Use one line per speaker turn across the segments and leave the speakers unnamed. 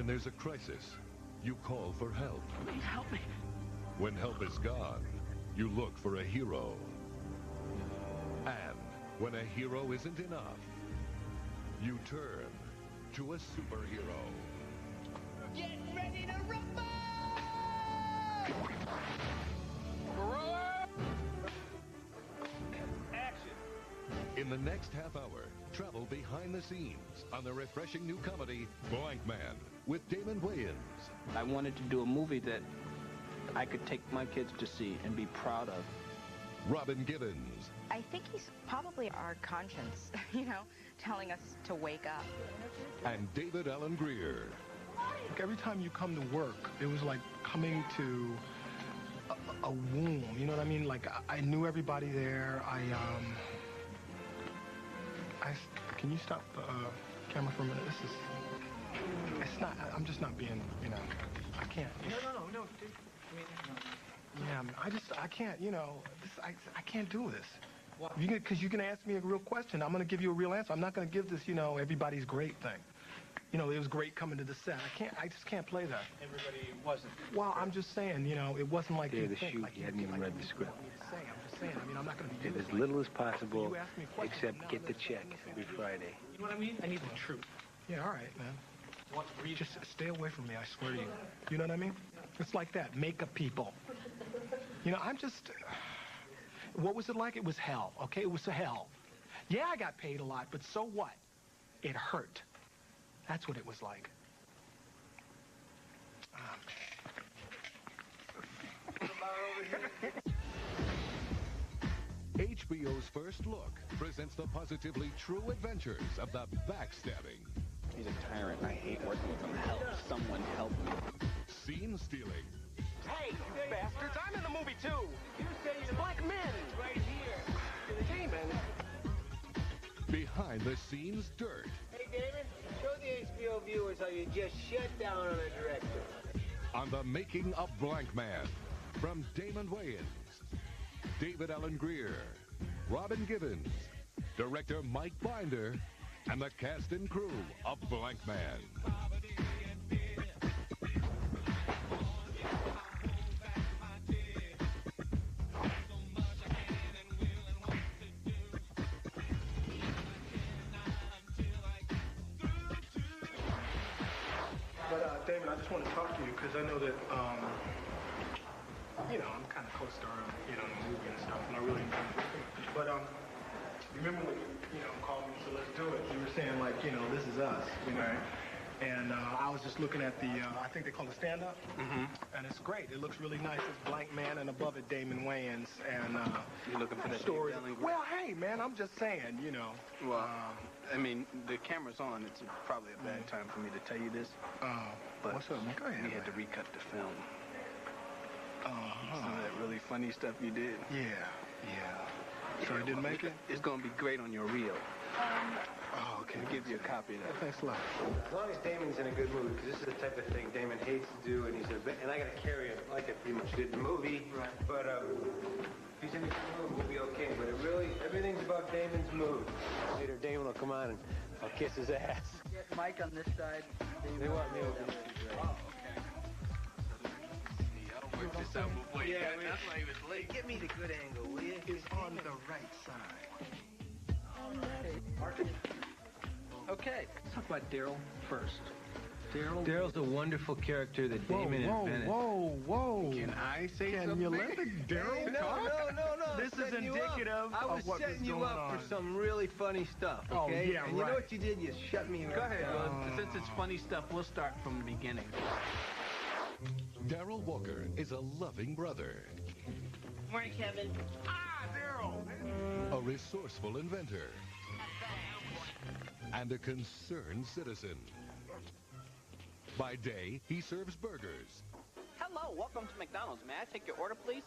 When there's a crisis, you call for help.
Help me.
When help is gone, you look for a hero. And when a hero isn't enough, you turn to a superhero.
Get ready to rumble!
Action.
In the next half hour, travel behind the scenes on the refreshing new comedy, Blankman, with Damon Wayans.
I wanted to do a movie that I could take my kids to see and be proud of.
Robin Givens.
I think he's probably our conscience, telling us to wake up.
And David Allen Greer.
Every time you come to work, it was like coming to a womb, you know what I mean? Like, I knew everybody there. Can you stop the camera for a minute? It's not, I'm just not being, I can't.
No, dude.
Yeah, I can't, I can't do this. Because you can ask me a real question. I'm going to give you a real answer. I'm not going to give this, everybody's great thing. It was great coming to the set. I just can't play that.
Everybody wasn't.
Well, I'm just saying, it wasn't like you think.
Like you hadn't even read the script.
I'm just saying. I'm not going to be
Did as little as possible, except get the check every Friday.
You know what I mean? I need the truth.
Yeah, all right, man. Just stay away from me, I swear to you. You know what I mean? It's like that. Makeup people. I'm just... What was it like? It was hell, okay? It was hell. Yeah, I got paid a lot, but so what? It hurt. That's what it was like.
HBO's First Look presents the positively true adventures of the backstabbing.
He's a tyrant. I hate working with him. Help. Someone help me.
Scene stealing.
Hey, you bastards, I'm in the movie too.
You say you're
Blankman.
right here.
Damon.
Behind the scenes dirt.
Hey, Damon, show the HBO viewers how you just shut down on a director.
On the making of Blankman. From Damon Wayans, David Allen Greer, Robin Givens, director Mike Binder, and the cast and crew of Blankman.
But, Damon, I just want to talk to you because I know that, I'm kind of co-star, in the movie and stuff, and I really enjoy it. But, remember when you, called me and said, let's do it? You were saying, like, this is us, Right. And I was just looking at the, I think they call it stand-up. Mm-hmm. And it's great. It looks really nice. It's Blankman, and above it, Damon Wayans. And
You're looking for that
story.
David Allen Greer?
Well, hey, man, I'm just saying,
Well, I mean, the camera's on. It's probably a bad time for me to tell you this. But
what's up, man? Go ahead.
We had to recut the film. Some of that really funny stuff you did.
Yeah. So it didn't make it?
It's going to be great on your reel.
Oh, okay.
I'll give you a copy of that.
Thanks a lot.
As long as Damon's in a good mood, because this is the type of thing Damon hates to do, and and I got to carry him like I pretty much did in the movie. Right. But if he's in a good mood, we'll be okay. But everything's about Damon's mood. Later, Damon will come on and I'll kiss his ass.
Get Mike on this side.
They want me over there.
Oh,
I'll work this out before you got. That's why he was late.
Get me the good angle, will you?
It's on the right side.
Okay, let's talk about Daryl first.
Daryl's a wonderful character that Damon invented.
Whoa.
Can I say
Can
something?
you let the Daryl talk?
No.
This is indicative
I was
of what
setting
is
you
going
up
on.
for some really funny stuff,
Oh,
okay?
yeah,
and you know
right.
what you did? You shut me
Go ahead,
down.
Since it's funny stuff, we'll start from the beginning.
Daryl Walker is a loving brother.
Morning, Kevin.
A resourceful inventor. And a concerned citizen. By day, he serves burgers.
Hello, welcome to McDonald's. May I take your order, please?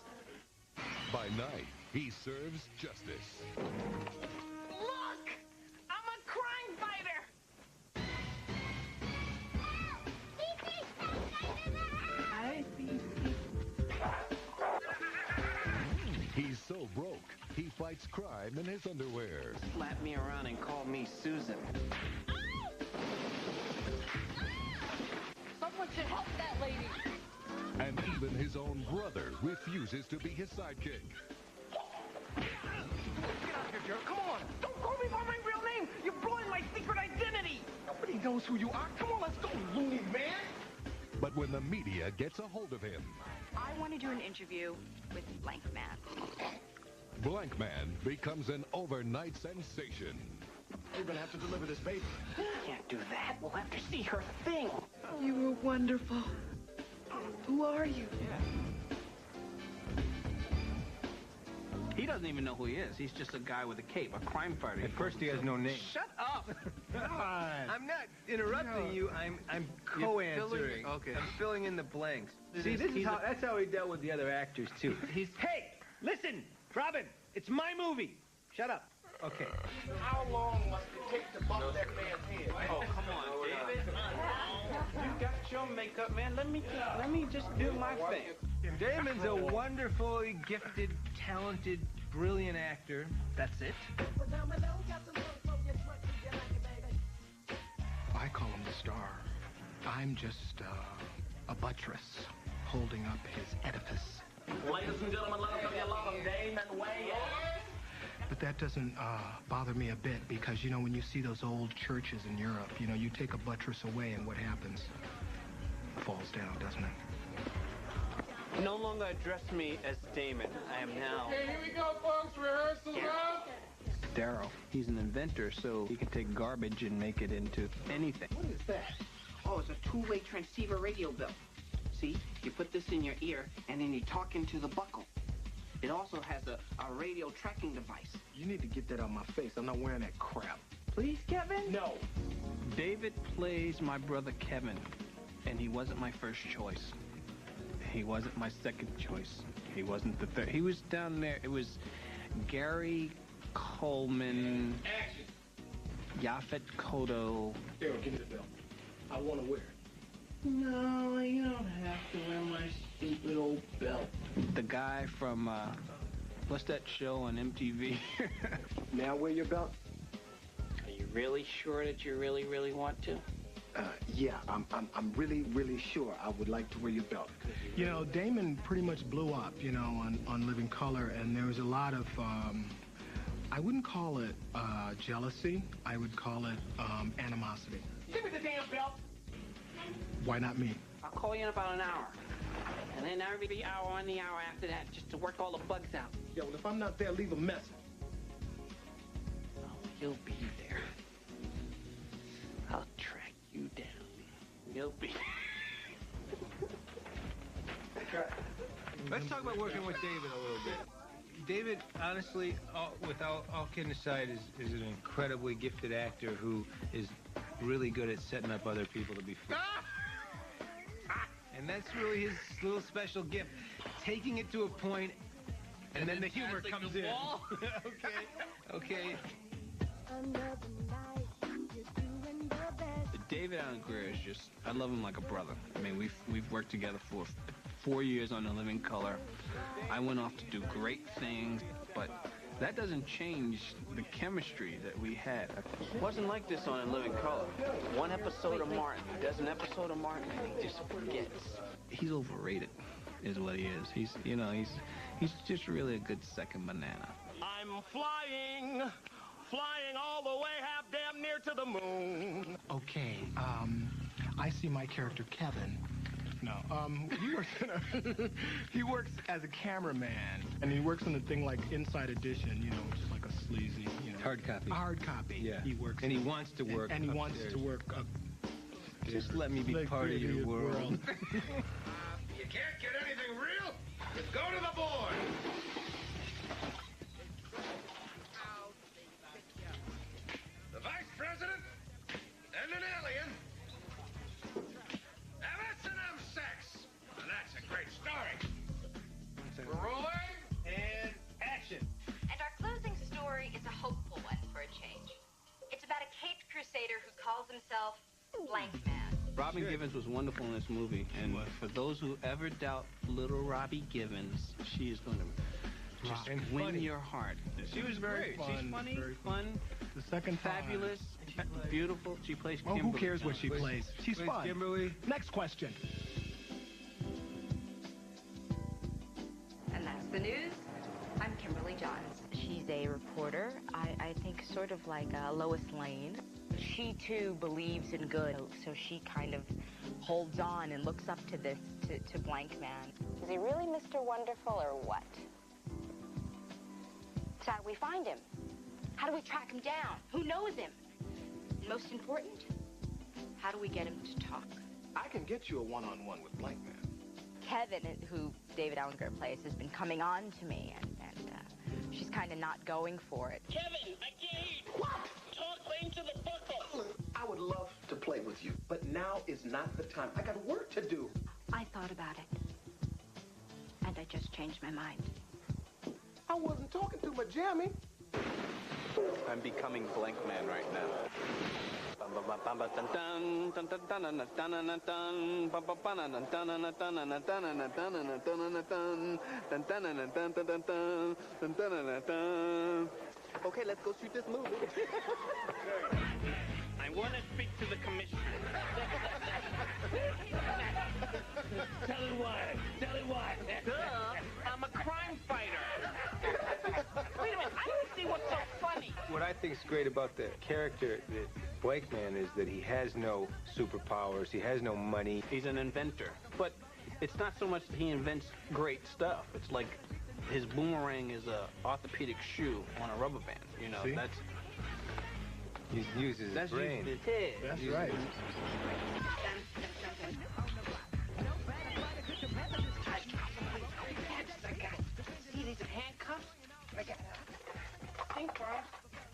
By night, he serves justice.
Look! I'm a crime fighter!
He's so broke, he fights crime in his underwear.
Slap me around and call me Susan.
should help that lady.
And even his own brother refuses to be his sidekick.
Get out here, Joe. Come on. Don't call me by my real name. You're blowing my secret identity. Nobody knows who you are. Come on, let's go, loony man.
But when the media gets a hold of him,
I want to do an interview with Blankman.
Blankman becomes an overnight sensation.
You're gonna have to deliver this baby.
Can't do that. We'll have to see her thing.
You were wonderful. Who are you?
He doesn't even know who he is. He's just a guy with a cape, a crime fighter.
At first, he has no name.
Shut up!
I'm not interrupting you. I'm co-answering.
Okay.
I'm filling in the blanks.
See,
That's how he dealt with the other actors too. Hey, listen, Robin. It's my movie. Shut up. Okay.
How long must it take to bump that man's head?
Oh, come on, David. You got your makeup, man. Let me just do my thing.
Damon's a wonderfully gifted, talented, brilliant actor. That's it.
I call him the star. I'm just a buttress holding up his edifice.
Ladies and gentlemen, let us know you love him, Damon Wayans.
But that doesn't bother me a bit because, you know, when you see those old churches in Europe, you know, you take a buttress away and what happens? It falls down, doesn't it?
No longer address me as Damon. I am now.
Okay, here we go, folks. Rehearsal up.
Darryl. He's an inventor, so he can take garbage and make it into anything.
What is that?
Oh, it's a two-way transceiver radio bell. See, you put this in your ear, and then you talk into the buckle. It also has a radio tracking device.
You need to get that out of my face. I'm not wearing that crap.
Please, Kevin?
No.
David plays my brother Kevin, and he wasn't my first choice. He wasn't my second choice. He wasn't the third. He was down there. It was Gary Coleman,
Action.
Yaphet Kotto.
Here, give me the belt. I want to wear it.
No, you don't have to wear my stupid old belt. The guy from, what's that show on MTV?
May I wear your belt?
Are you really sure that you really want to?
Yeah, I'm really sure I would like to wear your belt.
You know, Damon pretty much blew up, you know, on Living Color, and there was a lot of, I wouldn't call it jealousy. I would call it animosity.
Give me the damn belt.
Why not me?
I'll call you in about an hour. And then every hour and the hour after that, just to work all the bugs out.
Yeah, well, if I'm not there, leave a message.
Oh, you'll be there. I'll track you down. You'll be...
Let's talk about working with David a little bit. David, honestly, without all kidding aside, is an incredibly gifted actor who is really good at setting up other people to be free. And that's really his little special gift. Taking it to a point, and then the humor comes in. Okay.
David Allen Greer is just, I love him like a brother. I mean, we've worked together for 4 years on The Living Color. I went off to do great things, but that doesn't change the chemistry that we had. It wasn't like this on A Living Color. One episode of Martin, he does an episode of Martin, and he just forgets. He's overrated, is what he is. He's just really a good second banana.
I'm flying all the way half damn near to the moon.
Okay, I see my character, Kevin. No, he works as a cameraman, and he works on a thing like Inside Edition, you know, which is like a sleazy, you know.
Hard copy.
A hard copy.
Yeah.
He works.
And he wants to work
And he
upstairs.
wants to work up.
Just let me be
Like
part of your world.
You can't get anything real? Just go to the board. The vice president and an alien have S&M sex. And that's a great story. We're rolling.
And action.
And our closing story is a hopeful one for a change. It's about a caped crusader who calls himself Blankman.
Robin Givens was wonderful in this movie, and for those who ever doubt little Robbie Givens, she is going to just win your heart.
She was very
She's funny, fun,
The second time,
fabulous. beautiful. She plays
Oh,
Kimberly.
who cares what she plays? She's
Plays
fun.
Kimberly.
Next question.
And that's the news. I'm Kimberly Johns. She's a reporter. I think sort of like Lois Lane. She too believes in good, so she kind of holds on and looks up to this, to Blankman. Is he really Mr. Wonderful or what? So how do we find him? How do we track him down? Who knows him? And most important, how do we get him to talk?
I can get you a one-on-one with Blankman.
Kevin, who David Allen Greer plays, has been coming on to me, and she's kind of not going for it.
Kevin, I can't hear you. What? Talk lame to the buckle. I would love to play with you, but now is not the time. I got work to do.
I thought about it, and I just changed my mind.
I wasn't talking to my jammy.
I'm becoming Blankman right now. Okay, let's go shoot this movie.
I want to speak to the commissioner. Tell her why. Tell her why.
Duh, I'm a crime fighter. Wait a minute, I don't see what's so funny.
What I think is great about the character that Blankman is that he has no superpowers, he has no money.
He's an inventor, but it's not so much that he invents great stuff. It's like his boomerang is a orthopedic shoe on a rubber band. You know,
See? He uses his brain.
Using his head.
That's right.
See these handcuffs? I got stink bombs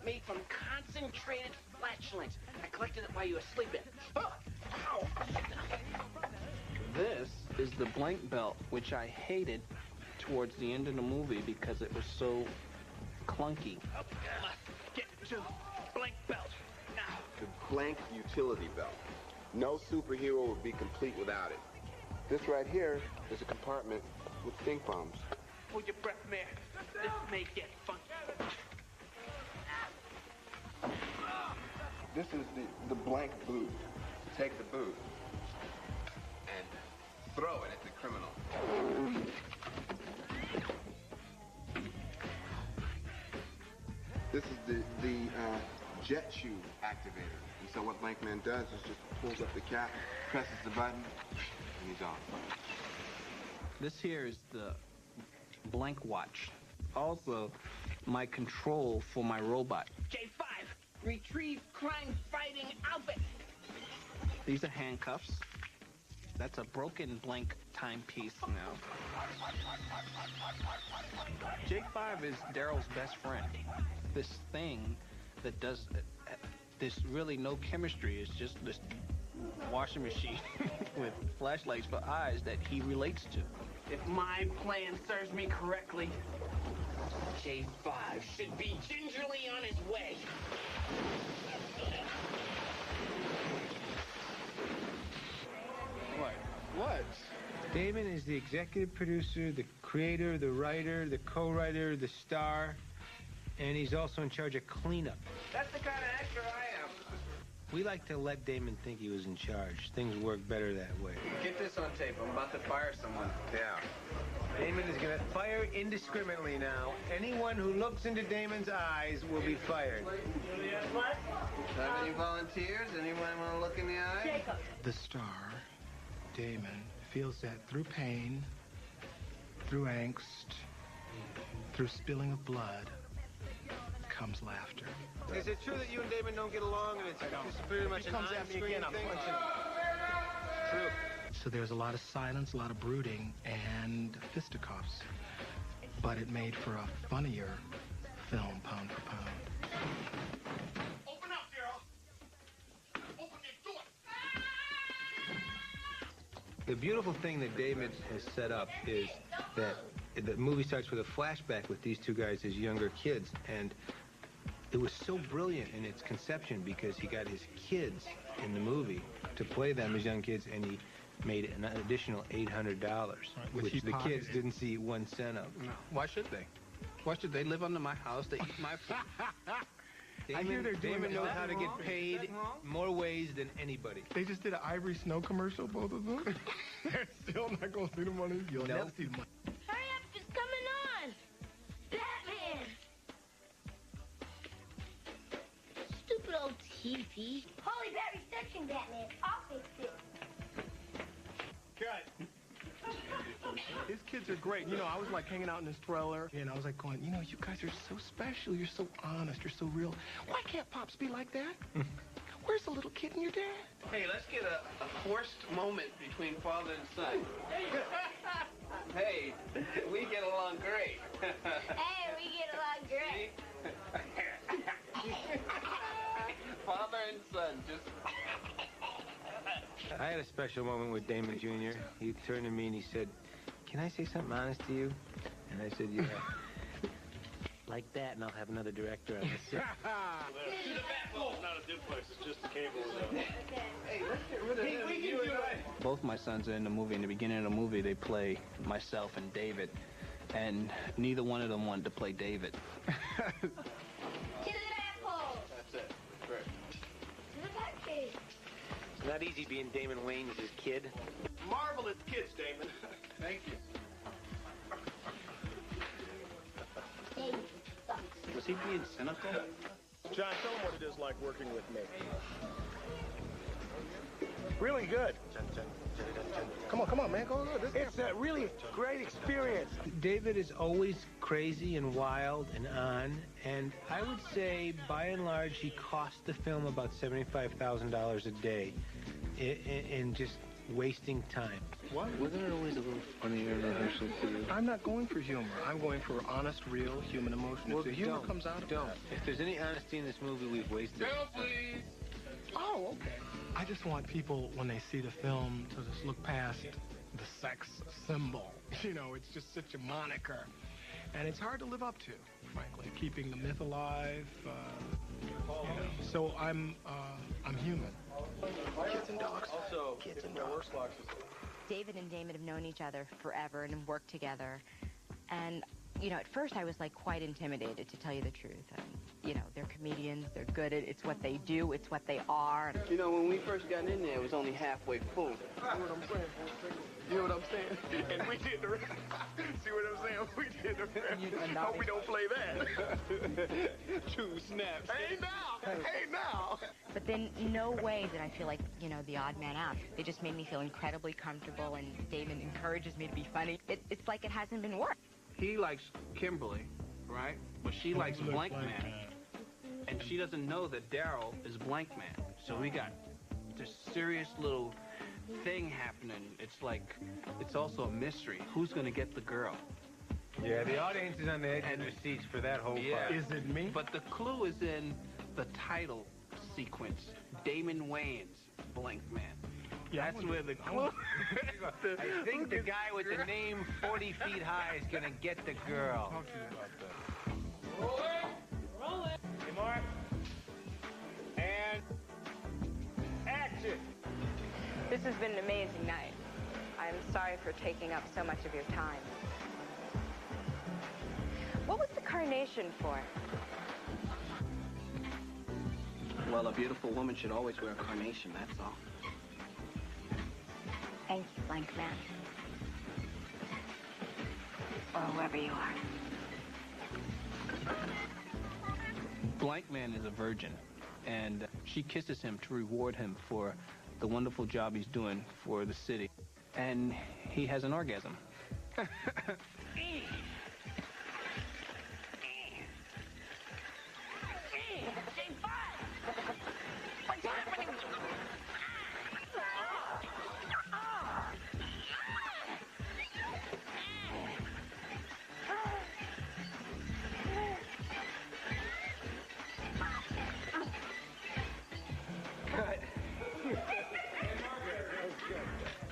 made from concentrated flatulence. I collected it while you were sleeping. Oh, ow.
This is the blank belt, which I hated towards the end of the movie because it was so clunky.
Get to blank belt now.
The blank utility belt. No superhero would be complete without it. This right here is a compartment with stink bombs.
Hold your breath, Mayor. This may get funky.
This is the blank boot. Take the boot and throw it at the criminal. This is the jet shoe activator. And so what Blankman does is just pulls up the cap, presses the button, and he's off.
This here is the blank watch. Also, my control for my robot.
J5, retrieve crime-fighting outfit.
These are handcuffs. That's a broken blank timepiece now. J5 is Daryl's best friend. This thing that does, there's really no chemistry. It's just this washing machine with flashlights for eyes that he relates to.
If my plan serves me correctly, J5 should be gingerly on his way.
What?
Damon is the executive producer, the creator, the writer, the co-writer, the star, and he's also in charge of cleanup.
That's the kind of actor I am.
We like to let Damon think he was in charge. Things work better that way.
Get this on tape. I'm about to fire someone.
Yeah.
Damon is going to fire indiscriminately now. Anyone who looks into Damon's eyes will be fired.
Have any volunteers? Anyone want to look in the eye?
The star, Damon, feels that through pain, through angst, through spilling of blood, comes laughter.
Is it true that you and Damon don't get along and it's just pretty much an on-screen thing? True.
So there's a lot of silence, a lot of brooding, and fisticuffs. But it made for a funnier film, pound for pound.
Open up, Daryl. Open the door.
The beautiful thing that David has set up is that the movie starts with a flashback with these two guys as younger kids, and it was so brilliant in its conception because he got his kids in the movie to play them as young kids, and he made an additional $800, which the kids didn't see 1 cent of.
No. Why should they? Why should they live under my house? They eat my food.
I hear they're doing
Damon knows how to get paid more ways than anybody.
They just did an Ivory Snow commercial, both of them. They're still not going to see the money. You'll never see the money.
Hurry up, it's coming on! Batman! Stupid old TV. Holy Barry's fixing Batman. I'll fix it.
Cut. His kids are great. You know, I was like hanging out in this trailer, and I was like going, you know, you guys are so special. You're so honest. You're so real. Why can't Pops be like that? Where's the little kid and your dad?
Hey, let's get a forced moment between father and son. Hey, we get along great.
Hey, we get along great.
Father and son, just...
I had a special moment with Damon Jr. He turned to me and he said, "Can I say something honest to you?" And I said, "Yeah." Like that, and I'll have another director on this.
To the back wall. It's not a duplex, it's just a cable.
Hey, let's get rid of him. We can do it.
Both my sons are in the movie. In the beginning of the movie, they play myself and David, and neither one of them wanted to play David.
To the back hole.
That's it. Correct.
To the back cave.
It's not easy being Damon Wayans' kid.
Marvelous kids, Damon.
Thank you.
Hey, sucks.
Was he being cynical?
John, tell him what it is like working with me. Really good.
Come on, man. Go.
It's a really great experience.
David is always crazy and wild and on, and I would say, by and large, he cost the film about $75,000 a day in just wasting time.
What?
Wasn't it always a little funnier in rehearsal for you?
I'm not going for humor. I'm going for honest, real human emotion. If the humor comes out of that.
If there's any honesty in this movie, we've wasted it.
Please.
Oh, okay. I just want people, when they see the film, to just look past the sex symbol. You know, it's just such a moniker. And it's hard to live up to, frankly, keeping the myth alive. You know. So I'm human. Kids and dogs.
Also,
kids and dogs.
David and Damon have known each other forever and have worked together. And, you know, at first I was, like, quite intimidated, to tell you the truth. You know, they're comedians, they're good at it, it's what they do, it's what they are.
You know, when we first got in there, it was only halfway full.
You know what I'm saying? You know what I'm saying? And we did the rest. See what I'm saying? We did the rest. Hope we don't play that.
2 snaps.
Hey, now!
But then no way did I feel like, you know, the odd man out. They just made me feel incredibly comfortable, and Damon encourages me to be funny. It's like it hasn't been work.
He likes Kimberly, right? But she likes Blankman. And she doesn't know that Daryl is Blankman. So we got this serious little thing happening. It's like, it's also a mystery. Who's gonna get the girl?
Yeah, the audience is on the edge of their seats for that whole part.
Is it me?
But the clue is in the title sequence. Damon Wayans, Blankman.
Yeah,
that's where the clue...
I think the guy with the name 40 feet high is gonna get the girl.
Talk to you about that.
Roll it. Hey, Mark. And action.
This has been an amazing night. I'm sorry for taking up so much of your time. What was the carnation for?
Well, a beautiful woman should always wear a carnation, that's all.
Thank you, Blankman. Or whoever you are.
Blankman is a virgin, and she kisses him to reward him for the wonderful job he's doing for the city. And he has an orgasm.
What's happening?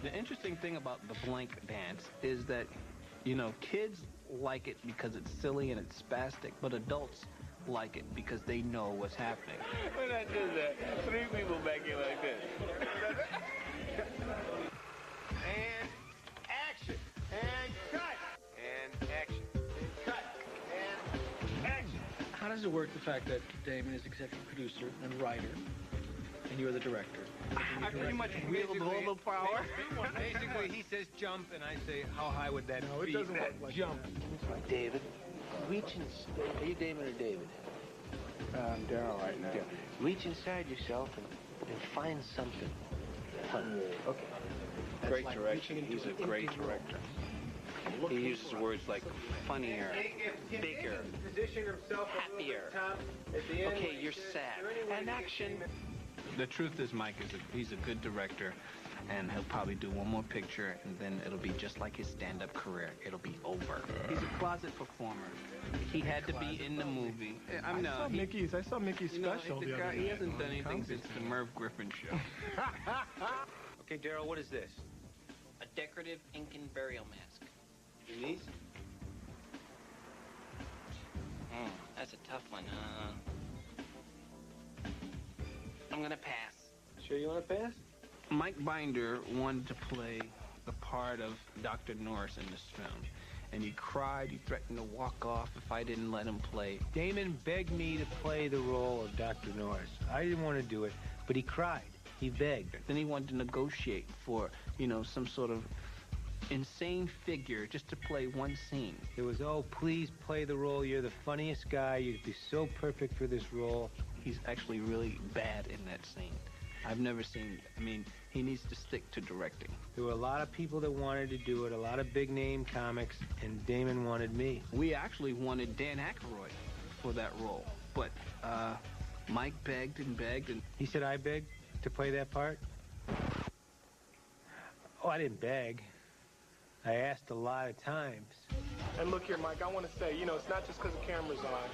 The interesting thing about the blank dance is that, you know, kids like it because it's silly and it's spastic, but adults like it because they know what's happening.
When I did that, 3 people back here like this.
And action. And cut. And action. And cut. And action.
How
how does it work, the fact that Damon is executive producer and writer, and you're the director?
I pretty much wield all the power.
Basically, he says jump, and I say, how high would that be?
It doesn't work like
jump.
David, reach inside. Are you Damon or David?
I'm Daryl right now.
Reach inside yourself and find something.
Okay. Great direction. He's a great director. He uses words like funnier, bigger, happier. Okay, you're sad. And action.
The truth is, Mike he's a good director, and he'll probably do one more picture, and then it'll be just like his stand-up career. It'll be over. He's a closet performer. He had to be in the movie.
I saw Mickey's special the other day.
He hasn't done anything since the Merv Griffin show.
Okay, Daryl, what is this?
A decorative Incan burial mask.
These?
That's a tough one. I'm gonna pass.
Sure you want to pass?
Mike Binder wanted to play the part of Dr. Norris in this film. And he cried, he threatened to walk off if I didn't let him play.
Damon begged me to play the role of Dr. Norris. I didn't want to do it, but he cried. He begged.
Then he wanted to negotiate for, some sort of insane figure just to play one scene.
It was, oh, please play the role. You're the funniest guy. You'd be so perfect for this role.
He's actually really bad in that scene. I've never seen, he needs to stick to directing.
There were a lot of people that wanted to do it, a lot of big-name comics, and Damon wanted me.
We actually wanted Dan Aykroyd for that role, but Mike begged, and...
He said I begged to play that part? Oh, I didn't beg. I asked a lot of times.
And look here, Mike, I want to say, it's not just because the camera's on.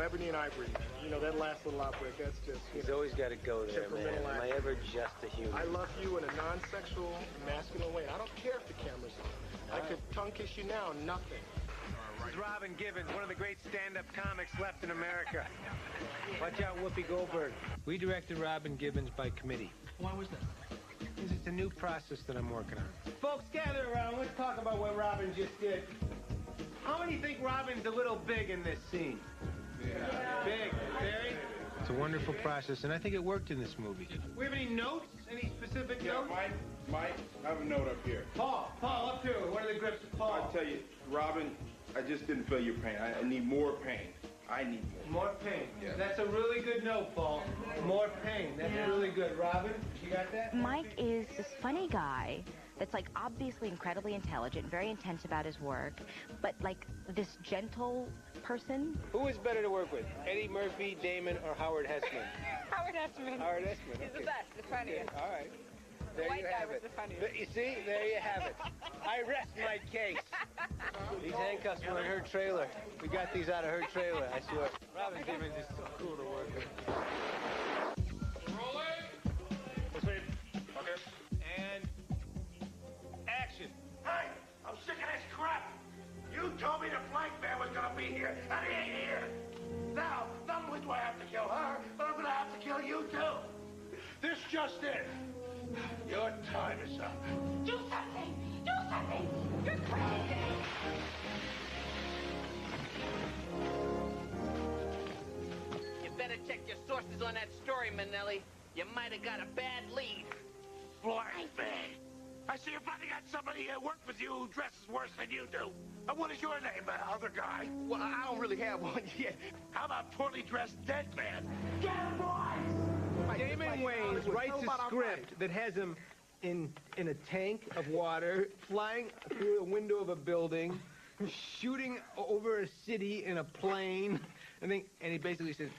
Ebony and Ivory, that last little outbreak, that's just...
He's always got to go there, man. Am I ever just a human?
I love you in a non-sexual, masculine way. I don't care if the camera's on. I could tongue kiss you now, nothing.
This is Robin Gibbons, one of the great stand-up comics left in America. Watch out, Whoopi Goldberg. We directed Robin Gibbons by committee.
Why was that?
Because it's a new process that I'm working on. Folks, gather around. Let's talk about what Robin just did. How many think Robin's a little big in this scene? Yeah. Big. Barry? It's a wonderful process, and I think it worked in this movie. We have any notes? Any specific notes?
Mike, I have a note up here.
Paul, up to it. What are the grips of Paul?
I'll tell you, Robin, I just didn't feel your pain. I need more pain. I need more.
More pain.
Yeah.
That's a really good note, Paul. More pain. That's really good. Robin, you got that?
Mike is this funny guy that's obviously incredibly intelligent, very intense about his work, but this gentle person.
Who is better to work with, Eddie Murphy, Damon, or Howard Hessman?
Howard Hessman.
Howard Hessman.
He's the best, the funniest.
All right.
The
There
white
you
guy
have
was
it.
the funniest.
You see? There you have it. I rest my case. These handcuffs were in her trailer. We got these out of her trailer, I swear. Robin Gibbons is so cool to work with.
Rolling. Okay.
And action.
Hey, I'm sick of this crap. You told me the Blankman was gonna be here, and he ain't here. Now, not only do I have to kill her, but I'm gonna have to kill you too. This just in. Your time is up.
Do something! Do something! You're crazy!
You better check your sources on that story, Manelli. You might have got a bad lead.
Blankman. I see you finally got somebody that works with you who dresses worse than you do. And what is your name, other guy?
Well, I don't really have one yet.
How about poorly dressed dead man? Get him, boys!
Damon Wayans writes a script that has him in a tank of water, flying through a window of a building, shooting over a city in a plane, and he basically says,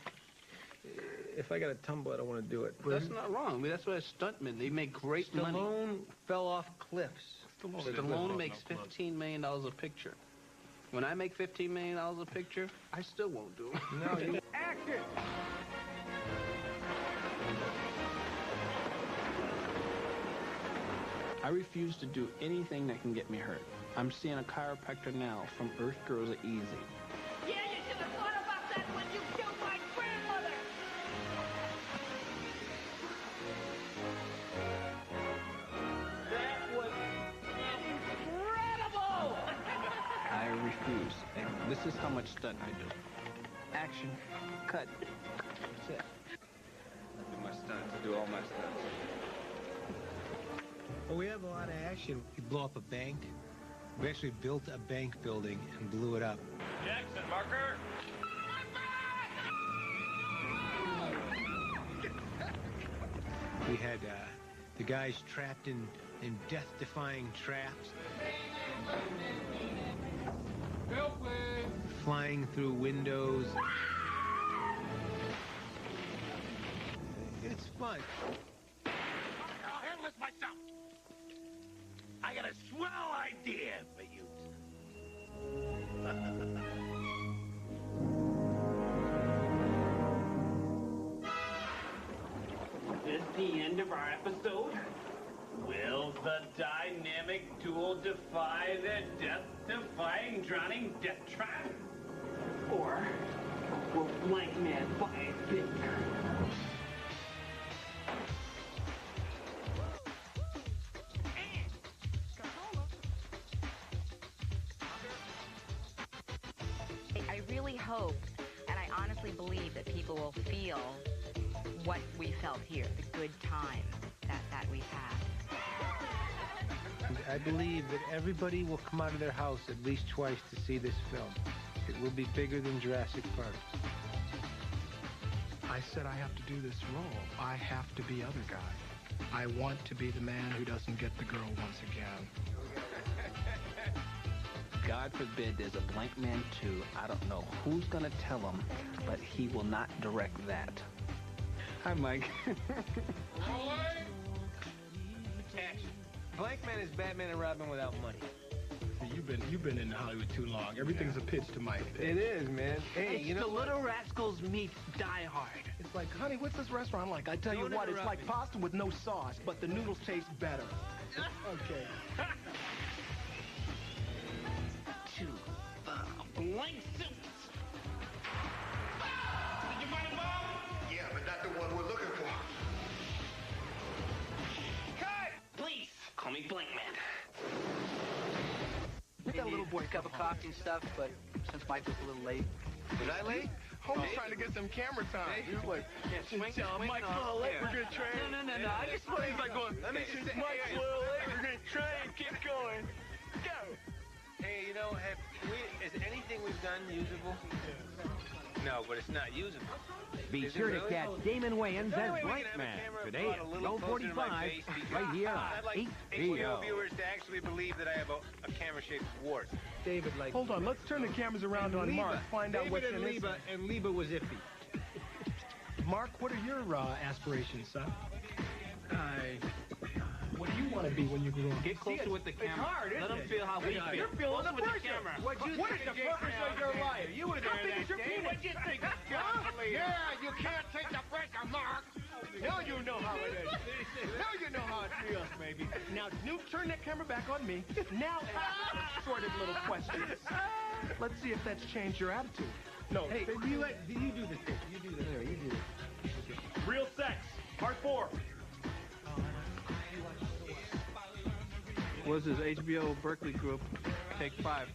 if I got a tumble, I don't want to do it.
That's not wrong. That's what a stuntman. They make great money.
Stallone fell off cliffs.
Stallone makes $15 million a picture. When I make $15 million a picture, I still won't do it.
No, you... Action!
I refuse to do anything that can get me hurt. I'm seeing a chiropractor now from Earth Girls Are Easy.
Yeah, you should have thought about that when you killed my grandmother!
That was
Incredible!
I refuse. And this is how much stunt I do.
action. Cut. That's it.
I do my stunts. I do all my stunts.
Well, we have a lot of action. We blow up a bank. We actually built a bank building and blew it up.
Jackson, marker.
We had the guys trapped in death-defying traps.
Help, please.
Flying through windows. It's fun.
I'll handle this myself. I got a swell idea for you. This the end of our episode? Will the dynamic duel defy the death-defying drowning death trap? Or will Blankman find it?
I really hope, and I honestly believe that people will feel what we felt here, the good times that we've had.
And I believe that everybody will come out of their house at least twice to see this film. It will be bigger than Jurassic Park.
I said I have to do this role. I have to be other guy. I want to be the man who doesn't get the girl once again.
God forbid there's a Blankman 2. I don't know who's gonna tell him, but he will not direct that. Hi, Mike.
Action. Blankman is Batman and Robin without money.
You've been in Hollywood too long. Everything's a pitch to Mike.
It is, man. Hey,
It's
you know
the
what?
Little Rascals meet Die Hard.
It's like, honey, what's this restaurant like? I tell you what, it's like pasta with no sauce, but the noodles taste better. Okay.
To blank suits. Did you find a bomb?
Yeah, but not the one we're looking for.
Cut! Please, call me Blankman.
That little boy cup of coffee and stuff, but since Mike was a little late.
Was I late?
Homie's trying to get some camera time. He was like,
swing
Mike's a little late, we're gonna train.
No. I just want
He's like going,
Let me just say,
Mike's a little late, we're gonna train, keep going. Go!
Hey, you know, is anything we've done usable? No, but it's not usable.
Be
Is it
sure to
really?
catch Damon Wayans
The
as
only way we can have a
Blankman
camera
today
brought
at
a little closer to my
12:45
face because
right here
I'd
on
like
HBO.
HBO viewers to actually believe that I have a camera-shaped wart.
David, like... Hold on, let's turn the cameras around on Mark. Find out what's in his...
And Liba was iffy.
Mark, what are your aspirations, son? What do you want to be when you grow up?
Get closer with the camera.
It's hard,
Let
isn't
them
it?
feel how we feel.
You're feeling the
Closer with
pressure.
camera.
What is the purpose of your life?
You were
How
there
big
that
is your
day.
penis?
What you think?
Yeah, you can't take the break on Mark.
Now you know how it is. Now you know how it feels, baby. Now, turn that camera back on me. Now ask assorted little questions. Let's see if that's changed your attitude. No.
Hey, you do this thing. You do this.
There, you do it.
Real sex, part 4.
Was this HBO Berkeley group? Take 5.